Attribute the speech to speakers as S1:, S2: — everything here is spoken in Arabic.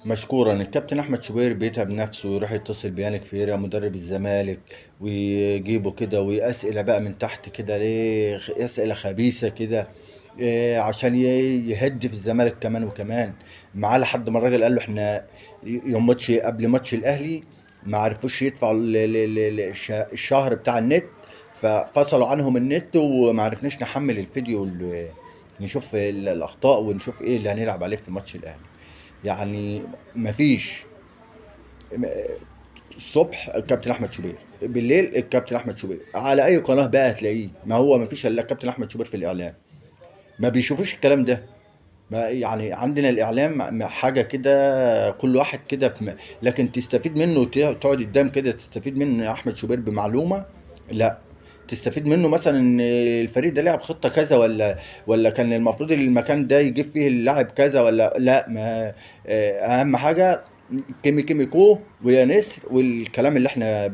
S1: مشكورا. الكابتن احمد شوبير بيتعب نفسه ويروح يتصل بيانك فيرا مدرب الزمالك ويجيبه كده، واسئله بقى من تحت كده، ليه اسئله خبيثه كده، عشان يهد في الزمالك كمان وكمان. معاه لحد ما الراجل قال له احنا يوم ماتش قبل ماتش الاهلي ما عرفوش يدفعوا الشهر بتاع النت، ففصلوا عنهم النت وما عرفناش نحمل الفيديو نشوف الاخطاء ونشوف ايه اللي هنلعب عليه في ماتش الاهلي. يعني مفيش. الصبح الكابتن احمد شوبير، بالليل الكابتن احمد شوبير، على اي قناه بقى هتلاقيه، ما هو مفيش الا الكابتن احمد شوبير في الاعلام. ما بيشوفوش الكلام ده. ما يعني عندنا الاعلام حاجه كده، كل واحد كده لكن تستفيد منه تقعد قدام كده تستفيد من احمد شوبير بمعلومه. لا. تستفيد منه مثلا ان الفريق ده لعب خطه كذا، ولا كان المفروض المكان ده يجيب فيه اللاعب كذا، ولا لا. ما اهم حاجه كيمي كيمي كو ويا نسر والكلام اللي احنا